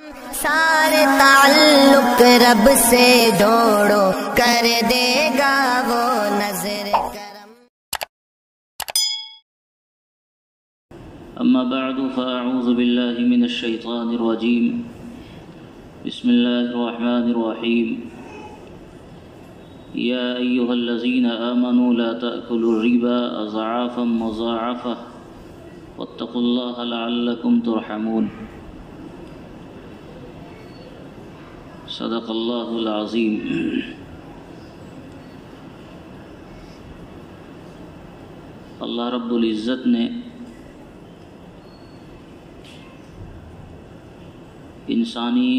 سارے تعلق رب سے جوڑو، کر دے گا وہ نظر کرم۔ اما بعد فاعوذ باللہ من الشیطان الرجیم، بسم اللہ الرحمن الرحیم۔ یا ایہا الذین آمنوا لا تأکلوا الربا اضعافا مضاعفہ واتقوا اللہ لعلکم ترحمون۔ صدق اللہ العظیم۔ اللہ رب العزت نے انسانی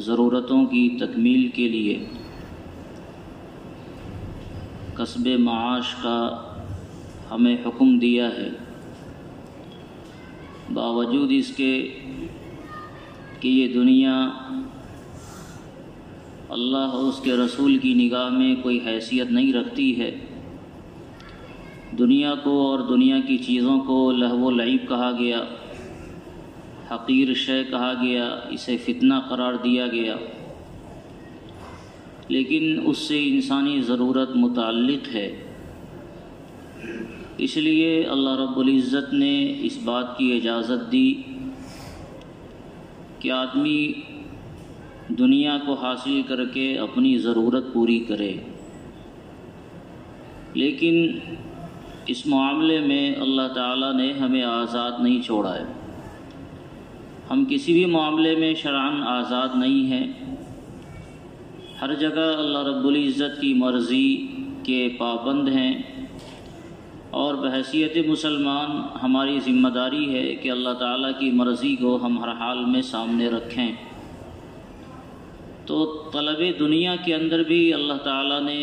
ضرورتوں کی تکمیل کے لیے کسب معاش کا ہمیں حکم دیا ہے، باوجود اس کے کہ یہ دنیا اللہ اور اس کے رسول کی نگاہ میں کوئی حیثیت نہیں رکھتی ہے۔ دنیا کو اور دنیا کی چیزوں کو لہو و لعب کہا گیا، حقیر شے کہا گیا، اسے فتنہ قرار دیا گیا، لیکن اس سے انسانی ضرورت متعلق ہے۔ اس لیے اللہ رب العزت نے اس بات کی اجازت دی کہ آدمی دنیا کو حاصل کر کے اپنی ضرورت پوری کرے، لیکن اس معاملے میں اللہ تعالیٰ نے ہمیں آزاد نہیں چھوڑا ہے۔ ہم کسی بھی معاملے میں شرعاً آزاد نہیں ہیں۔ ہر جگہ اللہ رب العزت کی مرضی کے پابند ہیں، اور بحیثیت مسلمان ہماری ذمہ داری ہے کہ اللہ تعالیٰ کی مرضی کو ہم ہر حال میں سامنے رکھیں۔ تو طلب دنیا کے اندر بھی اللہ تعالیٰ نے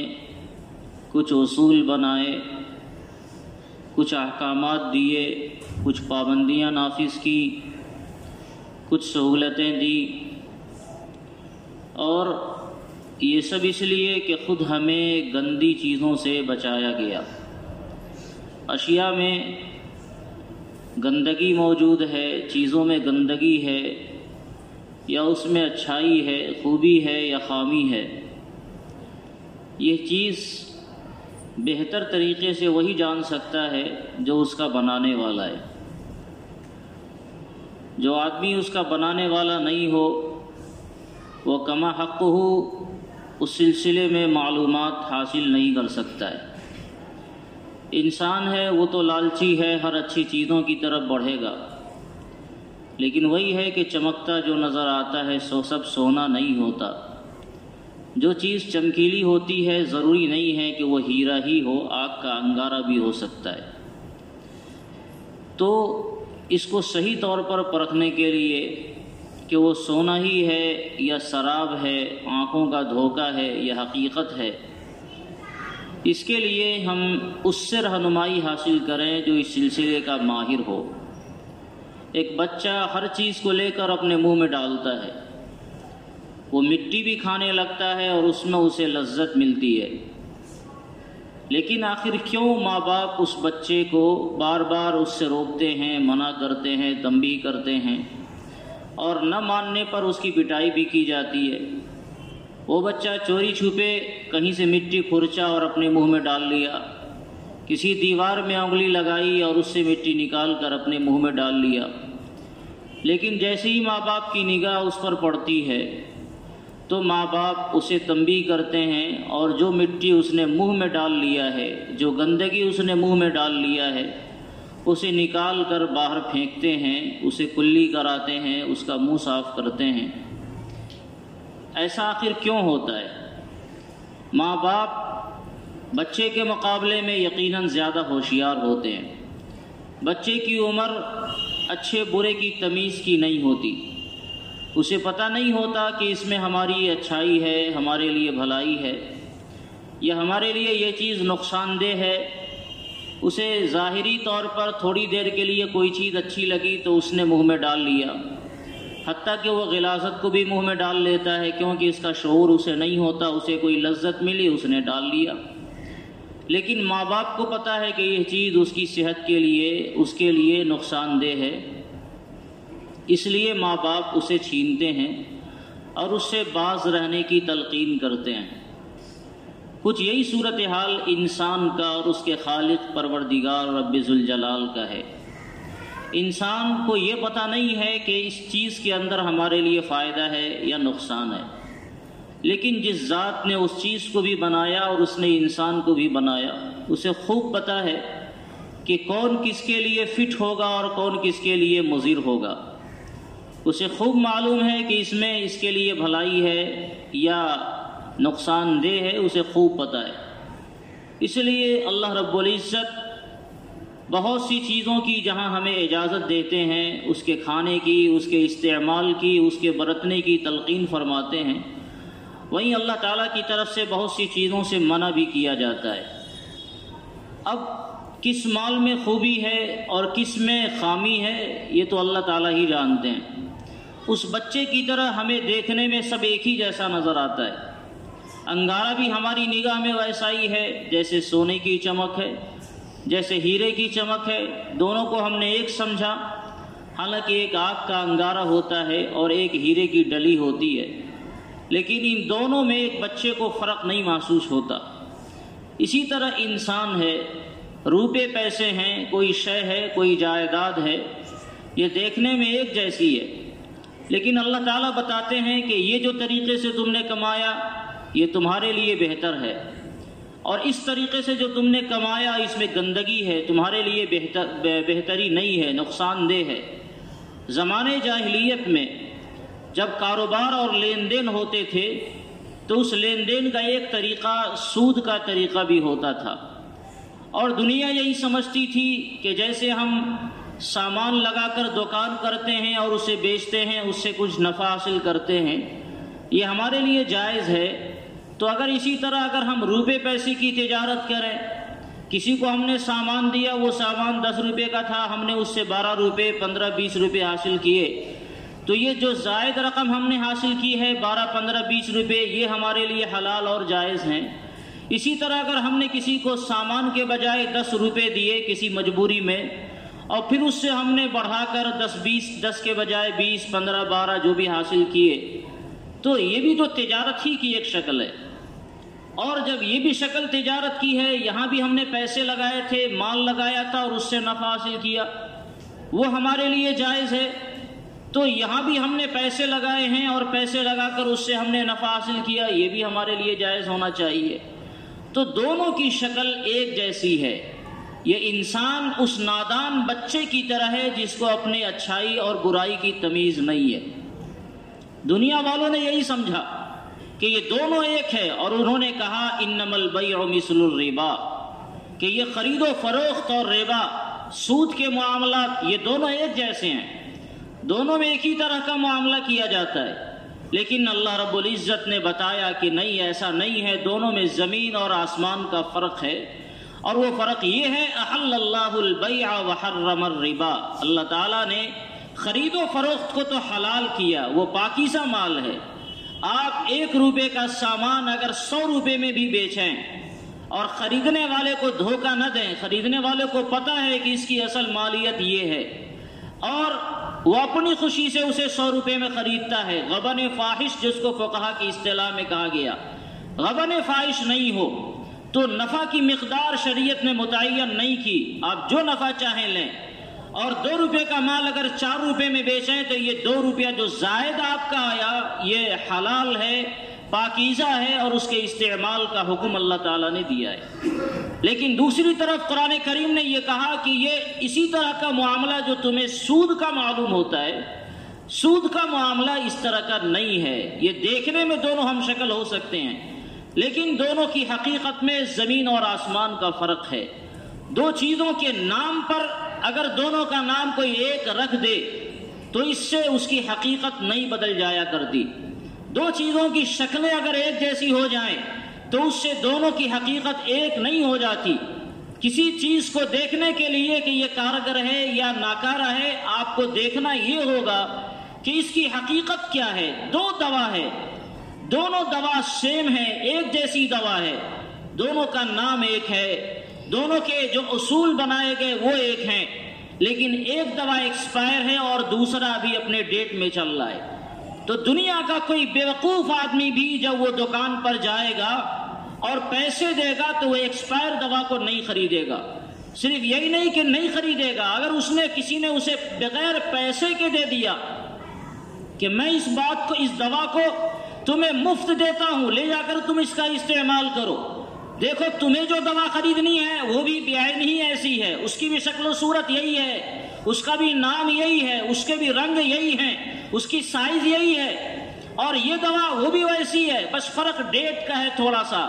کچھ اصول بنائے، کچھ احکامات دیے، کچھ پابندیاں نافذ کی، کچھ سہولتیں دی، اور یہ سب اس لیے کہ خود ہمیں گندی چیزوں سے بچایا گیا۔ اشیاء میں گندگی موجود ہے، چیزوں میں گندگی ہے، یا اس میں اچھائی ہے، خوبی ہے یا خامی ہے، یہ چیز بہتر طریقے سے وہی جان سکتا ہے جو اس کا بنانے والا ہے۔ جو آدمی اس کا بنانے والا نہیں ہو، وہ کما حق ہو اس سلسلے میں معلومات حاصل نہیں کر سکتا ہے۔ انسان ہے وہ تو لالچی ہے، ہر اچھی چیزوں کی طرف بڑھے گا، لیکن وہی ہے کہ چمکتا جو نظر آتا ہے سو سب سونا نہیں ہوتا۔ جو چیز چمکیلی ہوتی ہے ضروری نہیں ہے کہ وہ ہیرا ہی ہو، آگ کا انگارہ بھی ہو سکتا ہے۔ تو اس کو صحیح طور پر پرکھنے کے لیے کہ وہ سونا ہی ہے یا سراب ہے، آنکھوں کا دھوکہ ہے یا حقیقت ہے، اس کے لیے ہم اس سے رہنمائی حاصل کریں جو اس سلسلے کا ماہر ہو۔ ایک بچہ ہر چیز کو لے کر اپنے منہ میں ڈالتا ہے، وہ مٹی بھی کھانے لگتا ہے اور اس میں اسے لذت ملتی ہے، لیکن آخر کیوں ماں باپ اس بچے کو بار بار اس سے روکتے ہیں، منع کرتے ہیں، تنبیہ کرتے ہیں، اور نہ ماننے پر اس کی پٹائی بھی کی جاتی ہے۔ وہ بچہ چوری چھپے کہیں سے مٹی کھرچا اور اپنے منہ میں ڈال لیا، کسی دیوار میں انگلی لگائی اور اس سے مٹی نکال کر اپنے منہ میں ڈال لیا، لیکن جیسے ہی ماں باپ کی نگاہ اس پر پڑتی ہے تو ماں باپ اسے تنبیہ کرتے ہیں، اور جو مٹی اس نے منہ میں ڈال لیا ہے، جو گندگی اس نے منہ میں ڈال لیا ہے، اسے نکال کر باہر پھینکتے ہیں، اسے کلی کراتے ہیں، اس کا منہ صاف کرتے ہیں۔ ایسا آخر کیوں ہوتا ہے؟ ماں باپ بچے کے مقابلے میں یقیناً زیادہ ہوشیار ہوتے ہیں۔ بچے کی عمر اچھے برے کی تمیز کی نہیں ہوتی، اسے پتہ نہیں ہوتا کہ اس میں ہماری اچھائی ہے، ہمارے لیے بھلائی ہے، یا ہمارے لیے یہ چیز نقصان دہ ہے۔ اسے ظاہری طور پر تھوڑی دیر کے لیے کوئی چیز اچھی لگی تو اس نے منہ میں ڈال لیا، حتیٰ کہ وہ غلاظت کو بھی منہ میں ڈال لیتا ہے، کیونکہ اس کا شعور اسے نہیں ہوتا، اسے کوئی لذت ملی اس نے ڈال لیا۔ لیکن ماں باپ کو پتہ ہے کہ یہ چیز اس کی صحت کے لیے، اس کے لیے نقصان دہ ہے، اس لیے ماں باپ اسے چھینتے ہیں اور اس سے باز رہنے کی تلقین کرتے ہیں۔ کچھ یہی صورتحال انسان کا اور اس کے خالق پروردگار رب ذوالجلال کا ہے۔ انسان کو یہ پتہ نہیں ہے کہ اس چیز کے اندر ہمارے لیے فائدہ ہے یا نقصان ہے، لیکن جس ذات نے اس چیز کو بھی بنایا اور اس نے انسان کو بھی بنایا، اسے خوب پتہ ہے کہ کون کس کے لیے فٹ ہوگا اور کون کس کے لیے مضر ہوگا۔ اسے خوب معلوم ہے کہ اس میں اس کے لیے بھلائی ہے یا نقصان دہ ہے، اسے خوب پتہ ہے۔ اس لیے اللہ رب العزت بہت سی چیزوں کی جہاں ہمیں اجازت دیتے ہیں، اس کے کھانے کی، اس کے استعمال کی، اس کے برتنے کی تلقین فرماتے ہیں، وہیں اللہ تعالیٰ کی طرف سے بہت سی چیزوں سے منع بھی کیا جاتا ہے۔ اب کس مال میں خوبی ہے اور کس میں خامی ہے یہ تو اللہ تعالیٰ ہی جانتے ہیں۔ اس بچے کی طرح ہمیں دیکھنے میں سب ایک ہی جیسا نظر آتا ہے، انگارہ بھی ہماری نگاہ میں ویسا ہی ہے جیسے سونے کی چمک ہے، جیسے ہیرے کی چمک ہے، دونوں کو ہم نے ایک سمجھا، حالانکہ ایک آگ کا انگارہ ہوتا ہے اور ایک ہیرے کی ڈلی ہوتی ہے، لیکن ان دونوں میں ایک بچے کو فرق نہیں محسوس ہوتا۔ اسی طرح انسان ہے، روپے پیسے ہیں، کوئی شے ہے، کوئی جائیداد ہے، یہ دیکھنے میں ایک جیسی ہے، لیکن اللہ تعالیٰ بتاتے ہیں کہ یہ جو طریقے سے تم نے کمایا یہ تمہارے لیے بہتر ہے، اور اس طریقے سے جو تم نے کمایا اس میں گندگی ہے، تمہارے لیے بہتری نہیں ہے، نقصان دہ ہے۔ زمانے جاہلیت میں جب کاروبار اور لین دین ہوتے تھے تو اس لین دین کا ایک طریقہ سود کا طریقہ بھی ہوتا تھا، اور دنیا یہی سمجھتی تھی کہ جیسے ہم سامان لگا کر دکان کرتے ہیں اور اسے بیچتے ہیں، اس سے کچھ نفع حاصل کرتے ہیں، یہ ہمارے لیے جائز ہے۔ تو اگر اسی طرح اگر ہم روپے پیسے کی تجارت کریں، کسی کو ہم نے سامان دیا، وہ سامان 10 روپے کا تھا، ہم نے اس سے 12 روپے 15 20 روپے حاصل کیے، تو یہ جو زائد رقم ہم نے حاصل کی ہے 12 15 20 روپے، یہ ہمارے لیے حلال اور جائز ہیں۔ اسی طرح اگر ہم نے کسی کو سامان کے بجائے 10 روپے دیے کسی مجبوری میں، اور پھر اس سے ہم نے بڑھا کر 10 کے بجائے 20 15 12 جو بھی حاصل کیے، تو یہ بھی تو تجارت ہی کی ایک شکل ہے۔ اور جب یہ بھی شکل تجارت کی ہے، یہاں بھی ہم نے پیسے لگائے تھے، مال لگایا تھا اور اس سے نفع حاصل کیا، وہ ہمارے لیے جائز ہے۔ تو یہاں بھی ہم نے پیسے لگائے ہیں اور پیسے لگا کر اس سے ہم نے نفع حاصل کیا، یہ بھی ہمارے لیے جائز ہونا چاہیے۔ تو دونوں کی شکل ایک جیسی ہے۔ یہ انسان اس نادان بچے کی طرح ہے جس کو اپنے اچھائی اور برائی کی تمیز نہیں ہے۔ دنیا والوں نے یہی سمجھا کہ یہ دونوں ایک ہے، اور انہوں نے کہا انما البیع مثل الربا، کہ یہ خرید و فروخت اور ربا، سود کے معاملات، یہ دونوں ایک جیسے ہیں، دونوں میں ایک ہی طرح کا معاملہ کیا جاتا ہے۔ لیکن اللہ رب العزت نے بتایا کہ نہیں، ایسا نہیں ہے، دونوں میں زمین اور آسمان کا فرق ہے، اور وہ فرق یہ ہے احل اللہ البیع وحرم الربا، اللہ تعالیٰ نے خرید و فروخت کو تو حلال کیا، وہ پاکیزہ مال ہے۔ آپ 1 روپے کا سامان اگر 100 روپے میں بھی بیچیں اور خریدنے والے کو دھوکہ نہ دیں، خریدنے والے کو پتہ ہے کہ اس کی اصل مالیت یہ ہے، اور وہ اپنی خوشی سے اسے 100 روپے میں خریدتا ہے، غبن فاحش جس کو فقہا کی اصطلاح میں کہا گیا، غبن فاحش نہیں ہو، تو نفع کی مقدار شریعت نے متعین نہیں کی، آپ جو نفع چاہیں لیں، اور 2 روپے کا مال اگر 4 روپے میں بیچیں تو یہ 2 روپیہ جو زائد آپ کا آیا یہ حلال ہے، پاکیزہ ہے، اور اس کے استعمال کا حکم اللہ تعالیٰ نے دیا ہے۔ لیکن دوسری طرف قرآن کریم نے یہ کہا کہ یہ اسی طرح کا معاملہ جو تمہیں سود کا معلوم ہوتا ہے، سود کا معاملہ اس طرح کا نہیں ہے۔ یہ دیکھنے میں دونوں ہم شکل ہو سکتے ہیں، لیکن دونوں کی حقیقت میں زمین اور آسمان کا فرق ہے۔ 2 چیزوں کے نام پر اگر دونوں کا نام کوئی ایک رکھ دے تو اس سے اس کی حقیقت نہیں بدل جایا کرتی۔ 2 چیزوں کی شکلیں اگر ایک جیسی ہو جائیں تو اس سے دونوں کی حقیقت ایک نہیں ہو جاتی۔ کسی چیز کو دیکھنے کے لیے کہ یہ کارگر ہے یا ناکارہ ہے، آپ کو دیکھنا یہ ہوگا کہ اس کی حقیقت کیا ہے۔ 2 دوا ہے، دونوں دوا سیم ہے، ایک جیسی دوا ہے، دونوں کا نام ایک ہے، دونوں کے جو اصول بنائے گئے وہ ایک ہیں، لیکن ایک دوا ایکسپائر ہے اور دوسرا ابھی اپنے ڈیٹ میں چل رہا ہے، تو دنیا کا کوئی بیوقوف آدمی بھی جب وہ دکان پر جائے گا اور پیسے دے گا تو وہ ایکسپائر دوا کو نہیں خریدے گا۔ صرف یہی نہیں کہ نہیں خریدے گا، اگر کسی نے اسے بغیر پیسے کے دے دیا کہ میں اس دوا کو تمہیں مفت دیتا ہوں، لے جا کر تم اس کا استعمال کرو، دیکھو تمہیں جو دوا خریدنی ہے وہ بھی بعین ہی ایسی ہے، اس کی بھی شکل و صورت یہی ہے، اس کا بھی نام یہی ہے، اس کے بھی رنگ یہی ہیں، اس کی سائز یہی ہے، اور یہ دوا وہ بھی ویسی ہے، بس فرق ڈیٹ کا ہے تھوڑا سا،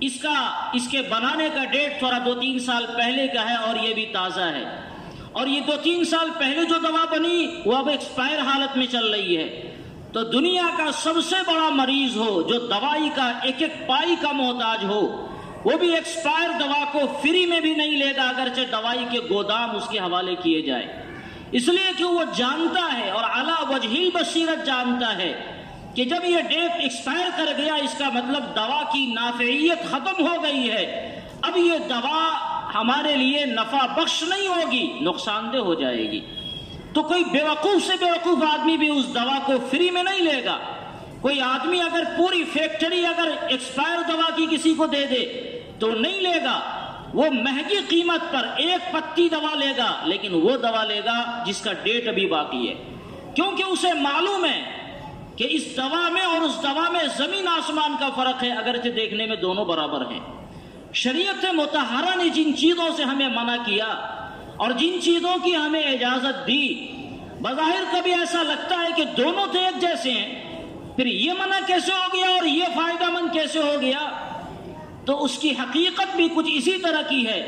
اس کے بنانے کا ڈیٹ تھوڑا 2-3 سال پہلے کا ہے اور یہ بھی تازہ ہے، اور یہ 2-3 سال پہلے جو دوا بنی وہ اب ایکسپائر حالت میں چل رہی ہے۔ تو دنیا کا سب سے بڑا مریض ہو جو دوائی کا ایک ایک پائی کا محتاج ہو، وہ بھی ایکسپائر دوا کو فری میں بھی نہیں لے گا، اگرچہ دوائی کے گودام اس کے حوالے کیے جائے، اس لیے کہ وہ جانتا ہے اور اعلیٰ وجہ البصیرت جانتا ہے کہ جب یہ ڈیٹ ایکسپائر کر گیا اس کا مطلب دوا کی نافعیت ختم ہو گئی ہے، اب یہ دوا ہمارے لیے نفع بخش نہیں ہوگی، نقصان دہ ہو جائے گی۔ تو کوئی بیوقوف سے بیوقوف آدمی بھی اس دوا کو فری میں نہیں لے گا۔ کوئی آدمی اگر پوری فیکٹری اگر ایکسپائر دوا کی کسی کو دے دے تو نہیں لے گا، وہ مہنگی قیمت پر ایک پتی دوا لے گا، لیکن وہ دوا لے گا جس کا ڈیٹ ابھی باقی ہے، کیونکہ اسے معلوم ہے کہ اس دوا میں اور اس دوا میں زمین آسمان کا فرق ہے، اگرچہ دیکھنے میں دونوں برابر ہیں۔ شریعت مطہرہ نے جن چیزوں سے ہمیں منع کیا اور جن چیزوں کی ہمیں اجازت دی، بظاہر کبھی ایسا لگتا ہے کہ دونوں تو ایک جیسے ہیں، پھر یہ منع کیسے ہو گیا اور یہ فائدہ مند کیسے ہو گیا؟ تو اس کی حقیقت بھی کچھ اسی طرح کی ہے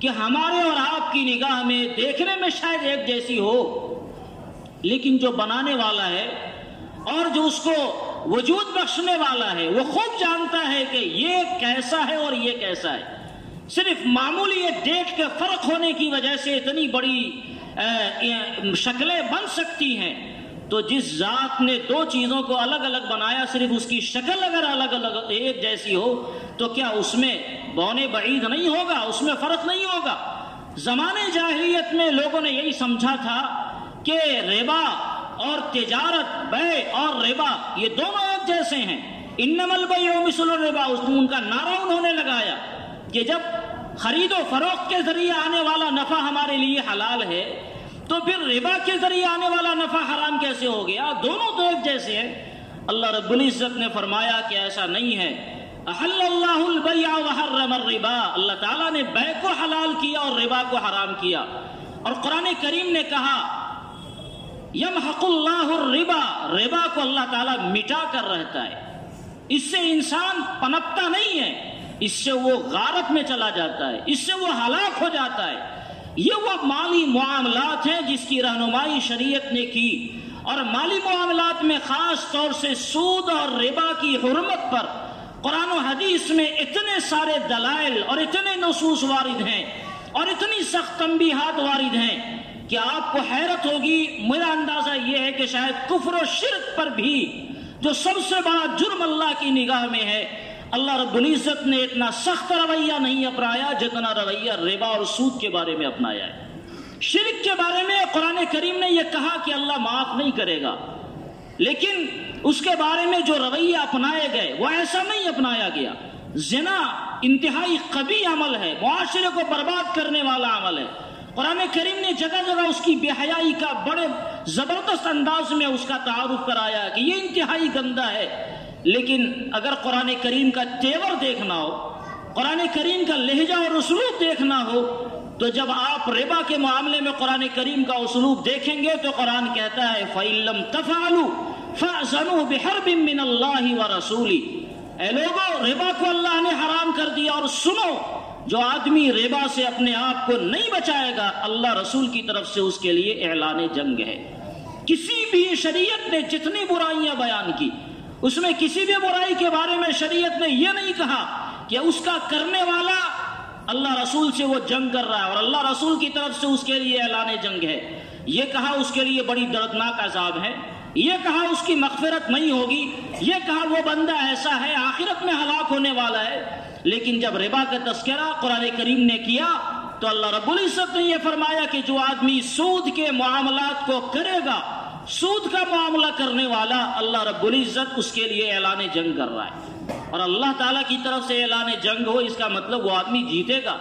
کہ ہمارے اور آپ کی نگاہ میں دیکھنے میں شاید ایک جیسی ہو، لیکن جو بنانے والا ہے اور جو اس کو وجود بخشنے والا ہے وہ خوب جانتا ہے کہ یہ کیسا ہے اور یہ کیسا ہے۔ صرف معمولی ایک ڈیٹ کے فرق ہونے کی وجہ سے اتنی بڑی شکلیں بن سکتی ہیں، تو جس ذات نے دو چیزوں کو الگ الگ بنایا، صرف اس کی شکل اگر الگ الگ ایک جیسی ہو تو کیا اس میں بونے بعید نہیں ہوگا، اس میں فرق نہیں ہوگا؟ زمانے جاہلیت میں لوگوں نے یہی سمجھا تھا کہ ربا اور تجارت، بیع اور ربا یہ دونوں ایک جیسے ہیں، انما البیع مثل الربا، ان کا نعرہ انہوں نے لگایا کہ جب خرید و فروخت کے ذریعے آنے والا نفع ہمارے لیے حلال ہے تو پھر ربا کے ذریعے آنے والا نفع حرام کیسے ہو گیا؟ دونوں تو ایک جیسے ہیں۔ اللہ رب العزت نے فرمایا کہ ایسا نہیں ہے، احل اللہ البیع وحرم الربا، اللہ تعالیٰ نے بیع کو حلال کیا اور ربا کو حرام کیا، اور قرآن کریم نے کہا یمحق اللہ الربا، ربا کو اللہ تعالیٰ مٹا کر رہتا ہے، اس سے انسان پنپتا نہیں ہے، اس سے وہ غارت میں چلا جاتا ہے، اس سے وہ ہلاک ہو جاتا ہے۔ یہ وہ مالی معاملات ہیں جس کی رہنمائی شریعت نے کی، اور مالی معاملات میں خاص طور سے سود اور ربا کی حرمت پر قرآن و حدیث میں اتنے سارے دلائل اور اتنے نصوص وارد ہیں اور اتنی سخت تنبیہات وارد ہیں کہ آپ کو حیرت ہوگی۔ میرا اندازہ یہ ہے کہ شاید کفر و شرک پر بھی جو سب سے بڑا جرم اللہ کی نگاہ میں ہے، اللہ رب العزت نے اتنا سخت رویہ نہیں اپنایا جتنا رویہ ربا اور سود کے بارے میں اپنایا ہے۔ شرک کے بارے میں قرآن کریم نے یہ کہا کہ اللہ معاف نہیں کرے گا، لیکن اس کے بارے میں جو رویہ اپنائے گئے وہ ایسا نہیں اپنایا گیا۔ زنا انتہائی قبیح عمل ہے، معاشرے کو برباد کرنے والا عمل ہے۔ قرآن کریم نے جگہ جگہ اس کی بے حیائی کا بڑے زبردست انداز میں اس کا تعارف کرایا کہ یہ انتہائی گندہ ہے، لیکن اگر قرآن کریم کا تیور دیکھنا ہو، قرآن کریم کا لہجہ اور اسلوب دیکھنا ہو، تو جب آپ ربا کے معاملے میں قرآن کریم کا اسلوب دیکھیں گے تو قرآن کہتا ہے فَإِن لَّمْ تَفْعَلُوا فَأْذَنُوا بِحَرْبٍ مِّنَ اللَّهِ وَرَسُولِهِ، اے لوگو ربا کو اللہ نے حرام کر دیا، اور سنو جو آدمی ربا سے اپنے آپ کو نہیں بچائے گا اللہ رسول کی طرف سے اس کے لیے اعلان جنگ ہے۔ کسی بھی شریعت نے جتنی برائیاں بیان کی اس میں کسی بھی برائی کے بارے میں شریعت نے یہ نہیں کہا کہ اس کا کرنے والا اللہ رسول سے وہ جنگ کر رہا ہے اور اللہ رسول کی طرف سے اس کے لیے اعلان جنگ ہے، یہ کہا اس کے لیے بڑی دردناک عذاب ہے، یہ کہا اس کی مغفرت نہیں ہوگی، یہ کہا وہ بندہ ایسا ہے آخرت میں ہلاک ہونے والا ہے۔ لیکن جب ربا کا تذکرہ قرآن کریم نے کیا تو اللہ رب العزت نے یہ فرمایا کہ جو آدمی سود کے معاملات کو کرے گا، سود کا معاملہ کرنے والا، اللہ رب العزت اس کے لیے اعلان جنگ کر رہا ہے۔ اور اللہ تعالیٰ کی طرف سے اعلان جنگ ہو، اس کا مطلب وہ آدمی جیتے گا۔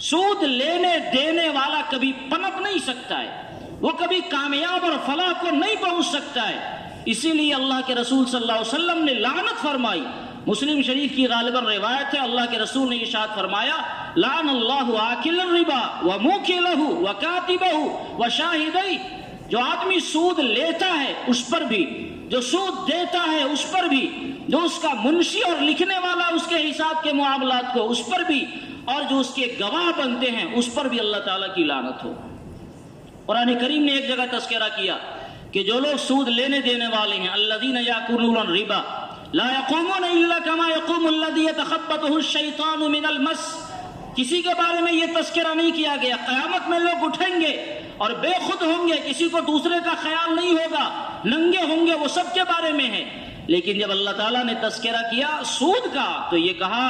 سود لینے دینے والا کبھی پنپ نہیں سکتا ہے، وہ کبھی کامیاب اور فلاح کو نہیں پہنچ سکتا ہے۔ اسی لیے اللہ کے رسول صلی اللہ علیہ وسلم نے لعنت فرمائی۔ مسلم شریف کی غالباً روایت ہے، اللہ کے رسول نے ارشاد فرمایا، لعن اللہ آکل الربا وموکلہ وکاتبہ وشاہدی۔ جو آدمی سود لیتا ہے اس پر بھی، جو سود دیتا ہے اس پر بھی، جو اس کا منشی اور لکھنے والا اس کے حساب کے معاملات کو اس پر بھی، اور جو اس کے گواہ بنتے ہیں اس پر بھی اللہ تعالیٰ کی لعنت ہو۔ قرآن کریم نے ایک جگہ تذکرہ کیا کہ جو لوگ سود لینے دینے والے ہیں، الذین یاکلون الربا لا یقومون الا کما یقوم الذی یتخبطہ الشیطان من المس۔ کسی کے بارے میں یہ تذکرہ نہیں کیا گیا۔ قیامت میں لوگ اٹھیں گے اور بے خود ہوں گے، کسی کو دوسرے کا خیال نہیں ہوگا، ننگے ہوں گے، وہ سب کے بارے میں ہے۔ لیکن جب اللہ تعالیٰ نے تذکرہ کیا سود کا تو یہ کہا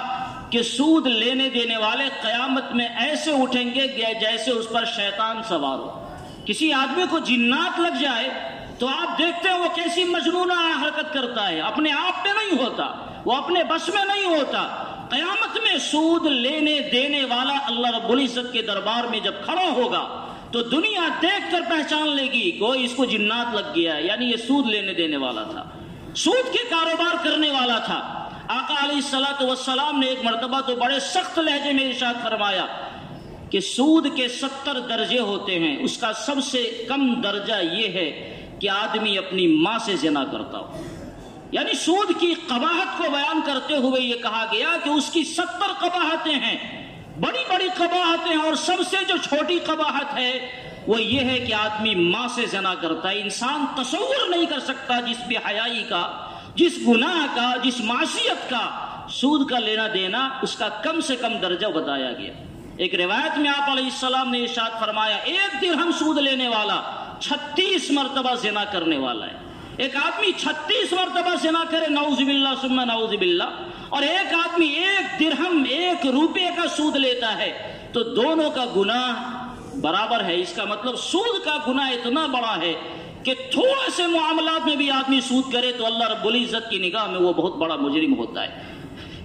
کہ سود لینے دینے والے قیامت میں ایسے اٹھیں گے جیسے اس پر شیطان سوار ہو۔ کسی آدمی کو جنات لگ جائے تو آپ دیکھتے ہیں وہ کیسی مجنونہ حرکت کرتا ہے، اپنے آپ پہ نہیں ہوتا، وہ اپنے بس میں نہیں ہوتا۔ قیامت میں سود لینے دینے والا اللہ رب العزت کے دربار میں جب کھڑا ہوگا تو دنیا دیکھ کر پہچان لے گی کوئی اس کو جنات لگ گیا ہے، یعنی یہ سود لینے دینے والا تھا، سود کے کاروبار کرنے والا تھا۔ آقا علیہ الصلوۃ والسلام نے ایک مرتبہ تو بڑے سخت لہجے میں ارشاد فرمایا کہ سود کے 70 درجے ہوتے ہیں، اس کا سب سے کم درجہ یہ ہے کہ آدمی اپنی ماں سے زنا کرتا ہو۔ یعنی سود کی قباحت کو بیان کرتے ہوئے یہ کہا گیا کہ اس کی 70 قباحتیں ہیں، بڑی بڑی قباحتیں، اور سب سے جو چھوٹی قباحت ہے وہ یہ ہے کہ آدمی ماں سے زنا کرتا ہے۔ انسان تصور نہیں کر سکتا جس بے حیائی کا، جس گناہ کا، جس معصیت کا سود کا لینا دینا، اس کا کم سے کم درجہ بتایا گیا۔ ایک روایت میں آپ علیہ السلام نے ارشاد فرمایا، 1 درہم سود لینے والا 36 مرتبہ زنا کرنے والا ہے۔ ایک آدمی 36 مرتبہ زنا کرے، نعوذ باللہ ثم نعوذ باللہ، اور ایک آدمی 1 درہم 1 روپے کا سود لیتا ہے، تو دونوں کا گناہ برابر ہے۔ اس کا مطلب سود کا گناہ اتنا بڑا ہے کہ تھوڑے سے معاملات میں بھی آدمی سود کرے تو اللہ رب العزت کی نگاہ میں وہ بہت بڑا مجرم ہوتا ہے۔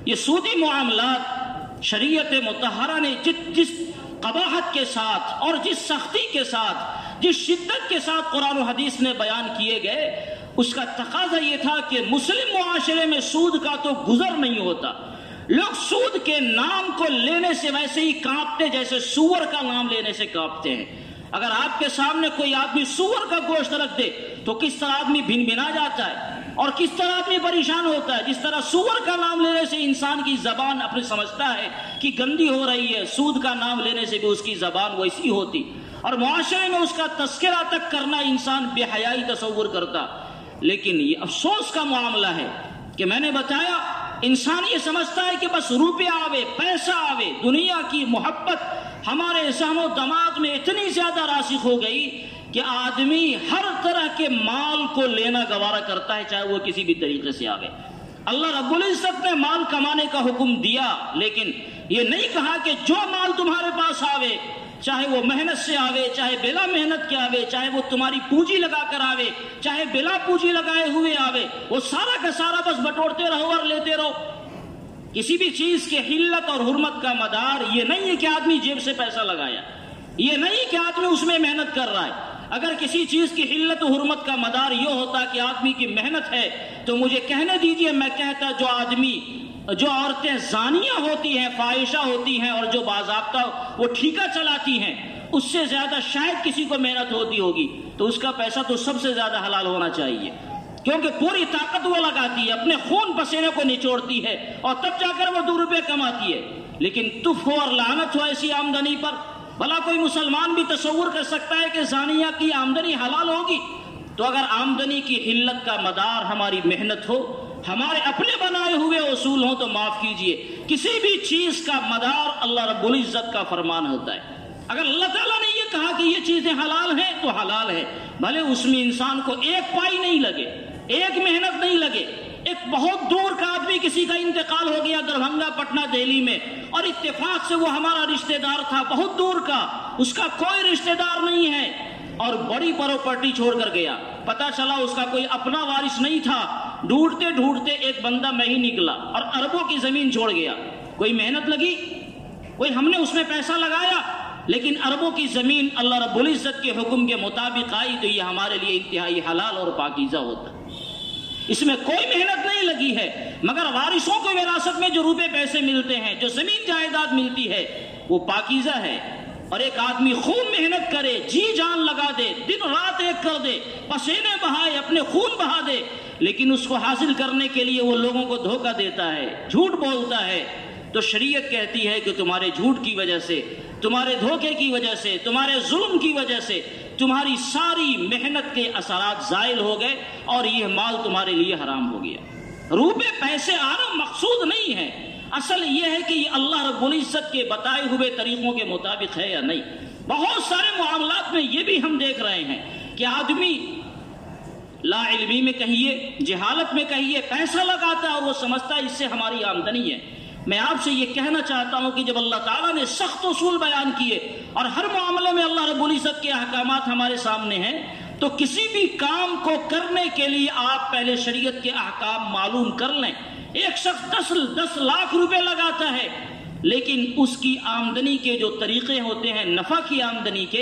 یہ سودی معاملات شریعت مطہرہ نے جس قباحت کے ساتھ اور جس سختی کے ساتھ، جس شدت کے ساتھ قرآن و حدیث نے بیان کیے گئے، اس کا تقاضا یہ تھا کہ مسلم معاشرے میں سود کا تو گزر نہیں ہوتا۔ لوگ سود کے نام کو لینے سے ویسے ہی کانپتے جیسے سور کا نام لینے سے کانپتے ہیں۔ اگر آپ کے سامنے کوئی آدمی سور کا گوشت رکھ دے تو کس طرح آدمی بھن بھنا جاتا ہے اور کس طرح آدمی پریشان ہوتا ہے۔ جس طرح سور کا نام لینے سے انسان کی زبان اپنے سمجھتا ہے کہ گندی ہو رہی ہے، سود کا نام لینے سے بھی اس کی زبان ویسی ہوتی، اور معاشرے میں اس کا تذکرہ تک کرنا انسان بے حیائی تصور کرتا۔ لیکن یہ افسوس کا معاملہ ہے کہ میں نے بتایا انسان یہ سمجھتا ہے کہ بس روپیہ آوے، پیسہ آوے، دنیا کی محبت ہمارے ذہن و دماغ میں اتنی زیادہ راسخ ہو گئی کہ آدمی ہر طرح کے مال کو لینا گوارا کرتا ہے، چاہے وہ کسی بھی طریقے سے آوے۔ اللہ رب العزت نے مال کمانے کا حکم دیا، لیکن یہ نہیں کہا کہ جو مال تمہارے پاس آوے، چاہے وہ محنت سے آوے، چاہے بلا محنت کے آوے، چاہے وہ تمہاری پونجی لگا کر آوے، چاہے بلا پونجی لگائے ہوئے آوے، وہ سارا کا سارا بس بٹورتے رہو اور لیتے رہو۔ کسی بھی چیز کی حلت اور حرمت کا مدار یہ نہیں ہے کہ آدمی جیب سے پیسہ لگایا، یہ نہیں کہ آدمی اس میں محنت کر رہا ہے۔ اگر کسی چیز کی حلت و حرمت کا مدار یہ ہوتا کہ آدمی کی محنت ہے تو مجھے کہنے دیجئے، میں کہتا جو عورتیں زانیہ ہوتی ہیں، فاحشہ ہوتی ہیں، اور جو باضابطہ وہ ٹھیکہ چلاتی ہیں، اس سے زیادہ شاید کسی کو محنت ہوتی ہوگی، تو اس کا پیسہ تو سب سے زیادہ حلال ہونا چاہیے، کیونکہ پوری طاقت وہ لگاتی ہے، اپنے خون پسینے کو نچوڑتی ہے، اور تب جا کر وہ 2 روپے کماتی ہے۔ لیکن تف ہو اور لعنت ہو ایسی آمدنی پر۔ بھلا کوئی مسلمان بھی تصور کر سکتا ہے کہ زانیہ کی آمدنی حلال ہوگی؟ تو اگر آمدنی کی حلت کا مدار ہماری محنت ہو، ہمارے اپنے بنائے ہوئے اصول ہوں، تو معاف کیجئے، کسی بھی چیز کا مدار اللہ رب العزت کا فرمان ہوتا ہے۔ اگر اللہ تعالیٰ نے یہ کہا کہ یہ چیزیں حلال ہیں تو حلال ہے، بھلے اس میں انسان کو 1 پائی نہیں لگے، 1 محنت نہیں لگے، ایک بہت دور کا آدمی کسی کا انتقال ہو گیا دربھنگا، پٹنہ، دہلی میں، اور اتفاق سے وہ ہمارا رشتہ دار تھا، بہت دور کا، اس کا کوئی رشتہ دار نہیں ہے، اور بڑی پراپرٹی چھوڑ کر گیا۔ پتا چلا اس کا کوئی اپنا وارث نہیں تھا، ڈھونڈتے ڈھونڈتے ایک بندہ میں ہی نکلا اور اربوں کی زمین چھوڑ گیا۔ کوئی محنت لگی، کوئی ہم نے اس میں پیسہ لگایا، لیکن اربوں کی زمین اللہ رب العزت کے حکم کے مطابق آئی تو یہ ہمارے لیے انتہائی حلال اور پاکیزہ ہوتا ہے، اس میں کوئی محنت نہیں لگی ہے، مگر وارثوں کو وراثت میں جو روپے پیسے ملتے ہیں، جو زمین جائیداد ملتی ہے، وہ پاکیزہ ہے۔ اور ایک آدمی خوب محنت کرے، جی جان لگا دے، دن رات ایک کر دے، پسینے بہائے، اپنے خون بہا دے، لیکن اس کو حاصل کرنے کے لیے وہ لوگوں کو دھوکہ دیتا ہے، جھوٹ بولتا ہے، تو شریعت کہتی ہے کہ تمہارے جھوٹ کی وجہ سے، تمہارے دھوکے کی وجہ سے، تمہارے ظلم کی وجہ سے تمہاری ساری محنت کے اثرات زائل ہو گئے اور یہ مال تمہارے لیے حرام ہو گیا۔ روپے پیسے آرام مقصود نہیں ہے، اصل یہ ہے کہ یہ اللہ رب العزت کے بتائے ہوئے طریقوں کے مطابق ہے یا نہیں۔ بہت سارے معاملات میں یہ بھی ہم دیکھ رہے ہیں کہ آدمی لا علمی میں کہیے، جہالت میں کہیے، پیسہ لگاتا ہے اور وہ سمجھتا ہے اس سے ہماری آمدنی ہے۔ میں آپ سے یہ کہنا چاہتا ہوں کہ جب اللہ تعالیٰ نے سخت اصول بیان کیے اور ہر معاملے میں اللہ رب العزت کے احکامات ہمارے سامنے ہیں، تو کسی بھی کام کو کرنے کے لیے آپ پہلے شریعت کے احکام معلوم کر لیں۔ ایک شخص 10 لاکھ روپے لگاتا ہے، لیکن اس کی آمدنی کے جو طریقے ہوتے ہیں نفع کی آمدنی کے،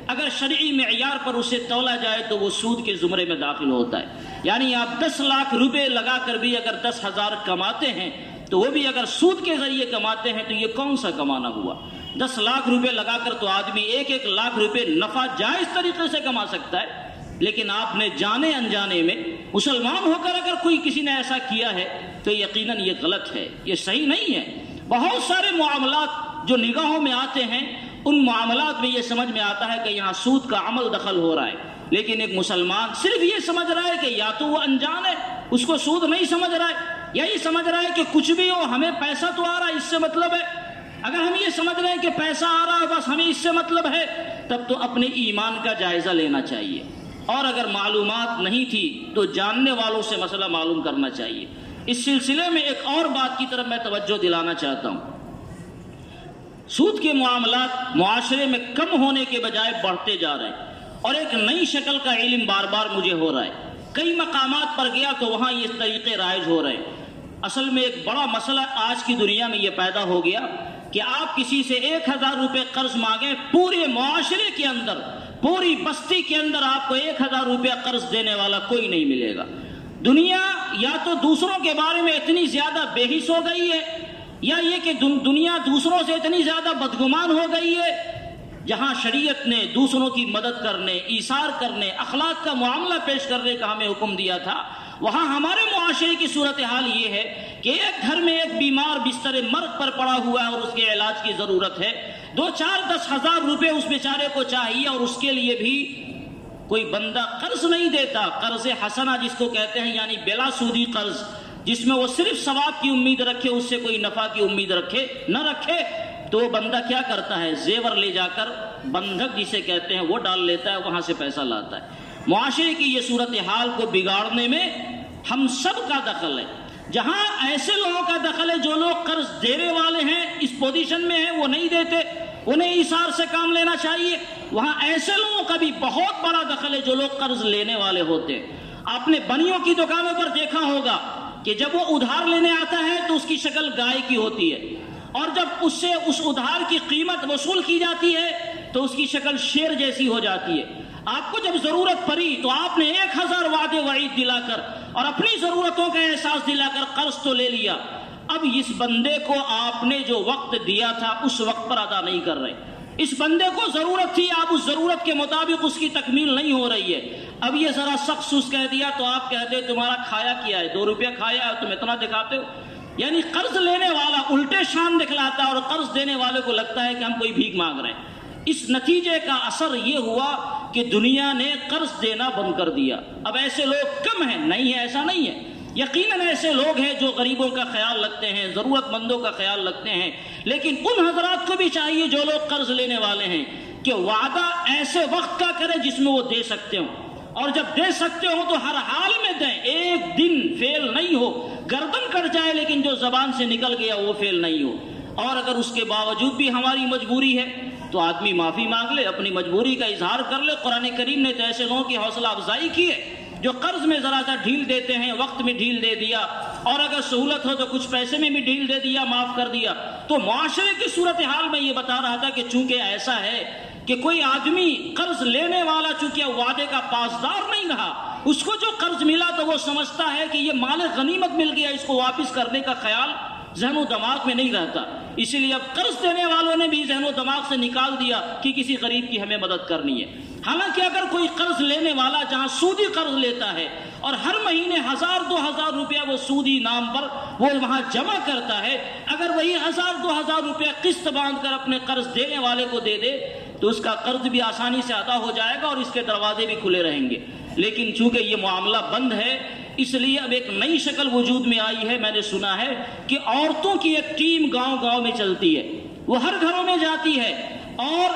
اگر شرعی معیار پر اسے تولا جائے تو وہ سود کے زمرے میں داخل ہوتا ہے۔ یعنی آپ 10 لاکھ روپے لگا کر بھی اگر 10,000 کماتے ہیں تو وہ بھی اگر سود کے ذریعے کماتے ہیں تو یہ کون سا کمانا ہوا؟ 10 لاکھ روپے لگا کر تو آدمی 1 لاکھ روپے نفع جائز طریقے سے کما سکتا ہے، لیکن آپ نے جانے انجانے میں مسلمان ہو کر اگر کوئی کسی نے ایسا کیا ہے تو یقیناً یہ غلط ہے، یہ صحیح نہیں ہے۔ بہت سارے معاملات جو نگاہوں میں آتے ہیں، ان معاملات میں یہ سمجھ میں آتا ہے کہ یہاں سود کا عمل دخل ہو رہا ہے، لیکن ایک مسلمان صرف یہ سمجھ رہا ہے کہ یا تو وہ انجان ہے، اس کو سود نہیں سمجھ رہا ہے، یا یہ سمجھ رہا ہے کہ کچھ بھی ہو ہمیں پیسہ تو آ رہا ہے، اس سے مطلب ہے۔ اگر ہم یہ سمجھ رہے ہیں کہ پیسہ آ رہا ہے بس ہمیں اس سے مطلب ہے، تب تو اپنے ایمان کا جائزہ لینا چاہیے، اور اگر معلومات نہیں تھی تو جاننے والوں سے مسئلہ معلوم کرنا چاہیے۔ اس سلسلے میں ایک اور بات کی طرف میں توجہ دلانا چاہتا ہوں۔ سود کے معاملات معاشرے میں کم ہونے کے بجائے بڑھتے جا رہے ہیں، اور ایک نئی شکل کا علم بار بار مجھے ہو رہا ہے۔ کئی مقامات پر گیا تو وہاں یہ طریقے رائج ہو رہے ہیں۔ اصل میں ایک بڑا مسئلہ آج کی دنیا میں یہ پیدا ہو گیا کہ آپ کسی سے 1,000 روپے قرض مانگیں، پورے معاشرے کے اندر، پوری بستی کے اندر آپ کو 1,000 روپے قرض دینے والا کوئی نہیں ملے گا۔ دنیا یا تو دوسروں کے بارے میں اتنی زیادہ بے حس ہو گئی ہے، یا یہ کہ دنیا دوسروں سے اتنی زیادہ بدگمان ہو گئی ہے۔ جہاں شریعت نے دوسروں کی مدد کرنے، ایثار کرنے، اخلاق کا معاملہ پیش کرنے کا ہمیں حکم دیا تھا، وہاں ہمارے معاشرے کی صورتحال یہ ہے کہ ایک گھر میں ایک بیمار بستر مرگ پر پڑا ہوا ہے اور اس کے علاج کی ضرورت ہے، 2-4-10 ہزار روپے اس بیچارے کو چاہیے، اور اس کے لیے بھی کوئی بندہ قرض نہیں دیتا، قرض حسنہ جس کو کہتے ہیں، یعنی بلا سودی قرض، جس میں وہ صرف ثواب کی امید رکھے، اس سے کوئی نفع کی امید نہ رکھے، تو وہ بندہ کیا کرتا ہے، زیور لے جا کر بندھک جسے کہتے ہیں وہ ڈال لیتا ہے، وہاں سے پیسہ لاتا ہے۔ معاشرے کی یہ صورتحال کو بگاڑنے میں ہم سب کا دخل ہے۔ جہاں ایسے لوگوں کا دخل ہے جو لوگ قرض دینے والے ہیں، اس پوزیشن میں ہیں، وہ نہیں دیتے، انہیں ایثار سے کام لینا چاہیے، وہاں ایسے لوگوں کا بھی بہت بڑا دخل ہے جو لوگ قرض لینے والے ہوتے ہیں۔ آپ نے بنیوں کی دکانوں پر دیکھا ہوگا کہ جب وہ ادھار لینے آتا ہے تو اس کی شکل گائے کی ہوتی ہے، اور جب اس سے اس ادھار کی قیمت وصول کی جاتی ہے تو اس کی شکل شیر جیسی ہو جاتی ہے۔ آپ کو جب ضرورت پڑی تو آپ نے 1,000 وعدے وعید دلا کر اور اپنی ضرورتوں کا احساس دلا کر قرض تو لے لیا، اب اس بندے کو آپ نے جو وقت دیا تھا اس وقت پر ادا نہیں کر رہے۔ اس بندے کو ضرورت تھی، آپ اس ضرورت کے مطابق اس کی تکمیل نہیں ہو رہی ہے، اب یہ ذرا سخت سوس کہہ دیا تو آپ کہتے تمہارا کھایا کیا ہے، 2 روپیہ کھایا ہے، تم اتنا دکھاتے ہو۔ یعنی قرض لینے والا الٹے شان دکھلاتا ہے اور قرض دینے والے کو لگتا ہے کہ ہم کوئی بھیک مانگ رہے ہیں۔ اس نتیجے کا اثر یہ ہوا کہ دنیا نے قرض دینا بند کر دیا۔ اب ایسے لوگ کم ہیں؟ نہیں ہے، ایسا نہیں ہے، یقیناً ایسے لوگ ہیں جو غریبوں کا خیال رکھتے ہیں، ضرورت مندوں کا خیال رکھتے ہیں، لیکن ان حضرات کو بھی چاہیے جو لوگ قرض لینے والے ہیں کہ وعدہ ایسے وقت کا کرے جس میں وہ دے سکتے ہوں۔ اور جب دے سکتے ہو تو ہر حال میں دیں، ایک دن فیل نہیں ہو، گردن کٹ جائے لیکن جو زبان سے نکل گیا وہ فیل نہیں ہو۔ اور اگر اس کے باوجود بھی ہماری مجبوری ہے تو آدمی معافی مانگ لے، اپنی مجبوری کا اظہار کر لے۔ قرآن کریم نے تو ایسے لوگوں کی حوصلہ افزائی کی ہے جو قرض میں ذرا سا ڈھیل دیتے ہیں، وقت میں ڈھیل دے دیا، اور اگر سہولت ہو تو کچھ پیسے میں بھی ڈھیل دے دیا، معاف کر دیا۔ تو معاشرے کی صورتحال میں یہ بتا رہا تھا کہ چونکہ ایسا ہے کہ کوئی آدمی قرض لینے والا چونکہ وعدے کا پاسدار نہیں رہا، اس کو جو قرض ملا تو وہ سمجھتا ہے کہ یہ مال غنیمت مل گیا، اس کو واپس کرنے کا خیال ذہن و دماغ میں نہیں رہتا۔ اسی لیے اب قرض دینے والوں نے بھی ذہن و دماغ سے نکال دیا کہ کسی غریب کی ہمیں مدد کرنی ہے۔ حالانکہ اگر کوئی قرض لینے والا جہاں سودی قرض لیتا ہے اور ہر مہینے 1000-2000 روپیہ وہ سودی نام پر وہ وہاں جمع کرتا ہے، اگر وہی 1000-2000 روپیہ قسط باندھ کر اپنے قرض دینے والے کو دے دے تو اس کا قرض بھی آسانی سے ادا ہو جائے گا اور اس کے دروازے بھی کھلے رہیں گے۔ لیکن چونکہ یہ معاملہ بند ہے اس لیے اب ایک نئی شکل وجود میں آئی ہے۔ میں نے سنا ہے کہ عورتوں کی ایک ٹیم گاؤں گاؤں میں چلتی ہے، وہ ہر گھروں میں جاتی ہے اور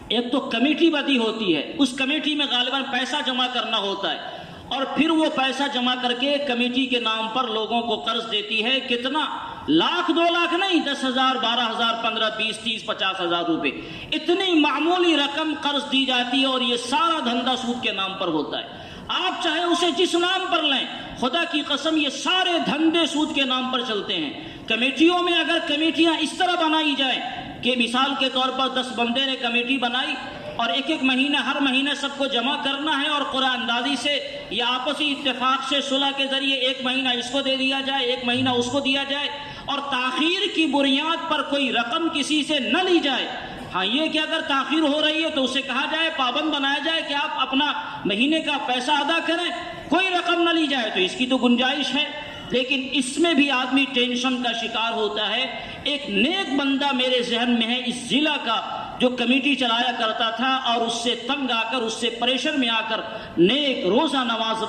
ایک تو کمیٹی بندی ہوتی ہے، اس کمیٹی میں غالباً پیسہ جمع کرنا ہوتا ہے اور پھر وہ پیسہ جمع کر کے کمیٹی کے نام پر لوگوں کو قرض دیتی ہے۔ کتنا؟ 1,00,000 2 لاکھ نہیں، 10,000 12,000 15 20 30 50,000 روپے، اتنی معمولی رقم قرض دی جاتی ہے اور یہ سارا دھندا سود کے نام پر ہوتا ہے۔ آپ چاہے اسے جس نام پر لیں، خدا کی قسم یہ سارے دھندے سود کے نام پر چلتے ہیں۔ کمیٹیوں میں اگر کمیٹیاں اس طرح بنائی جائیں کہ مثال کے طور پر 10 بندے نے کمیٹی بنائی اور ایک مہینہ ہر مہینہ سب کو جمع کرنا ہے اور قرآن اندازی سے یا آپسی اتفاق سے صلح کے ذریعے ایک مہینہ اس کو دے دیا جائے، ایک مہینہ اس کو دیا جائے، اور تاخیر کی بنیاد پر کوئی رقم کسی سے نہ لی جائے۔ ہاں یہ کہ اگر تاخیر ہو رہی ہے تو اسے کہا جائے، پابند بنایا جائے کہ آپ اپنا مہینے کا پیسہ ادا کریں، کوئی رقم نہ لی جائے، تو اس کی تو گنجائش ہے۔ لیکن اس میں بھی آدمی ٹینشن کا شکار ہوتا ہے۔ ایک نیک بندہ میرے ذہن میں ہے اس ضلع کا جو کمیٹی چلایا کرتا تھا اور اس سے تنگ آ کر، اس سے پریشر میں آ کر، نیک روزہ نماز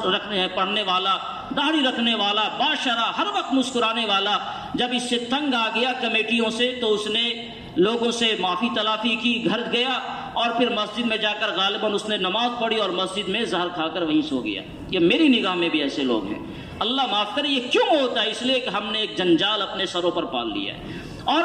پڑھنے والا، داڑھی رکھنے والا، باشرہ ہر وقت مسکرانے والا، جب اس سے تنگ آ گیا کمیٹیوں سے تو اس نے لوگوں سے معافی تلافی کی، گھر گیا اور پھر مسجد میں جا کر غالباً اس نے نماز پڑھی اور مسجد میں زہر کھا کر وہیں سو گیا۔ یہ میری نگاہ میں بھی ایسے لوگ ہیں۔ اللہ معاف کرے، یہ کیوں ہوتا ہے؟ اس لیے کہ ہم نے ایک جنجال اپنے سروں پر پال لیا ہے اور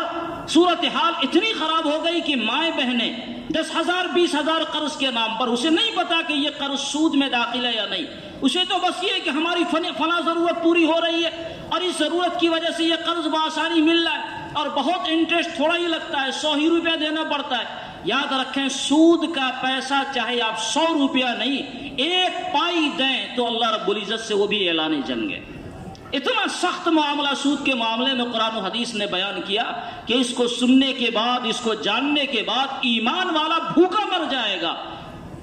صورتحال اتنی خراب ہو گئی کہ مائیں بہنیں 10,000 20,000 قرض کے نام پر، اسے نہیں پتا کہ یہ قرض سود میں داخل ہے یا نہیں، اسے تو بس یہ کہ ہماری فلاں ضرورت پوری ہو رہی ہے اور اس ضرورت کی وجہ سے یہ قرض بآسانی مل رہا ہے اور بہت انٹرسٹ تھوڑا ہی لگتا ہے، 100 ہی روپیہ دینا پڑتا ہے۔ یاد رکھیں سود کا پیسہ چاہے آپ 100 روپیہ نہیں 1 پائی دیں تو اللہ رب العزت سے وہ بھی اعلان جنگ ہے۔ اتنا سخت معاملہ سود کے معاملے میں قرآن و حدیث نے بیان کیا کہ اس کو سننے کے بعد، اس کو جاننے کے بعد ایمان والا بھوکا مر جائے گا،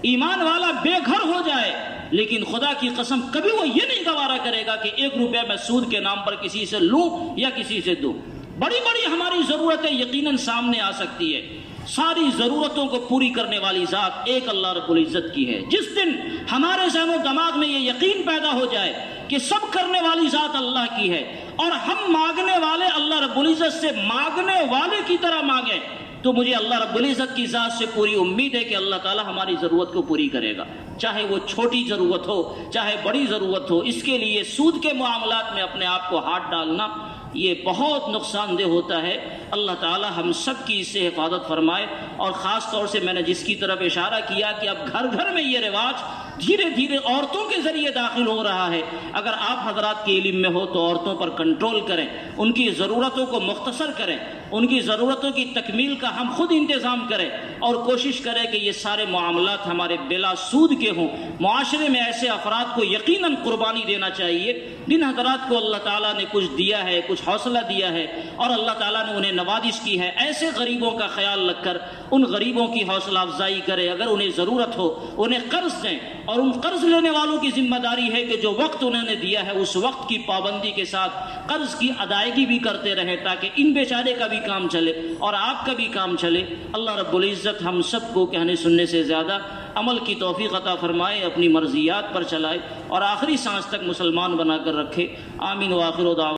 ایمان والا بے گھر ہو جائے، لیکن خدا کی قسم کبھی وہ یہ نہیں گوارا کرے گا کہ 1 روپیہ میں سود کے نام پر کسی سے لوں یا کسی سے دوں۔ بڑی بڑی ہماری ضرورتیں یقیناً سامنے آ سکتی ہے، ساری ضرورتوں کو پوری کرنے والی ذات ایک اللہ رب العزت کی ہے۔ جس دن ہمارے ذہن و دماغ میں یہ یقین پیدا ہو جائے کہ سب کرنے والی ذات اللہ کی ہے اور ہم مانگنے والے اللہ رب العزت سے مانگنے والے کی طرح مانگیں، تو مجھے اللہ رب العزت کی ذات سے پوری امید ہے کہ اللہ تعالی ہماری ضرورت کو پوری کرے گا، چاہے وہ چھوٹی ضرورت ہو چاہے بڑی ضرورت ہو۔ اس کے لیے سود کے معاملات میں اپنے آپ کو ہاتھ ڈالنا یہ بہت نقصان دہ ہوتا ہے۔ اللہ تعالی ہم سب کی اس سے حفاظت فرمائے، اور خاص طور سے میں نے جس کی طرف اشارہ کیا کہ اب گھر گھر میں یہ رواج دھیرے دھیرے عورتوں کے ذریعے داخل ہو رہا ہے۔ اگر آپ حضرات کے علم میں ہو تو عورتوں پر کنٹرول کریں، ان کی ضرورتوں کو مختصر کریں، ان کی ضرورتوں کی تکمیل کا ہم خود انتظام کریں اور کوشش کریں کہ یہ سارے معاملات ہمارے بلا سود کے ہوں۔ معاشرے میں ایسے افراد کو یقیناً قربانی دینا چاہیے جن حضرات کو اللہ تعالیٰ نے کچھ دیا ہے، کچھ حوصلہ دیا ہے اور اللہ تعالیٰ نے انہیں نوازش کی ہے، ایسے غریبوں کا خیال رکھ کر ان غریبوں کی حوصلہ افزائی کرے۔ اگر انہیں ضرورت ہو انہیں قرض دیں، اور ان قرض لینے والوں کی ذمہ داری ہے کہ جو وقت انہوں نے دیا ہے اس وقت کی پابندی کے ساتھ قرض کی ادائیگی بھی کرتے رہیں، تاکہ ان بیچارے کا بھی کام چلے اور آپ کا بھی کام چلے۔ اللہ رب العزت ہم سب کو کہنے سننے سے زیادہ عمل کی توفیق عطا فرمائے، اپنی مرضیات پر چلائے اور آخری سانس تک مسلمان بنا کر رکھے۔ آمین و آخر دعوانا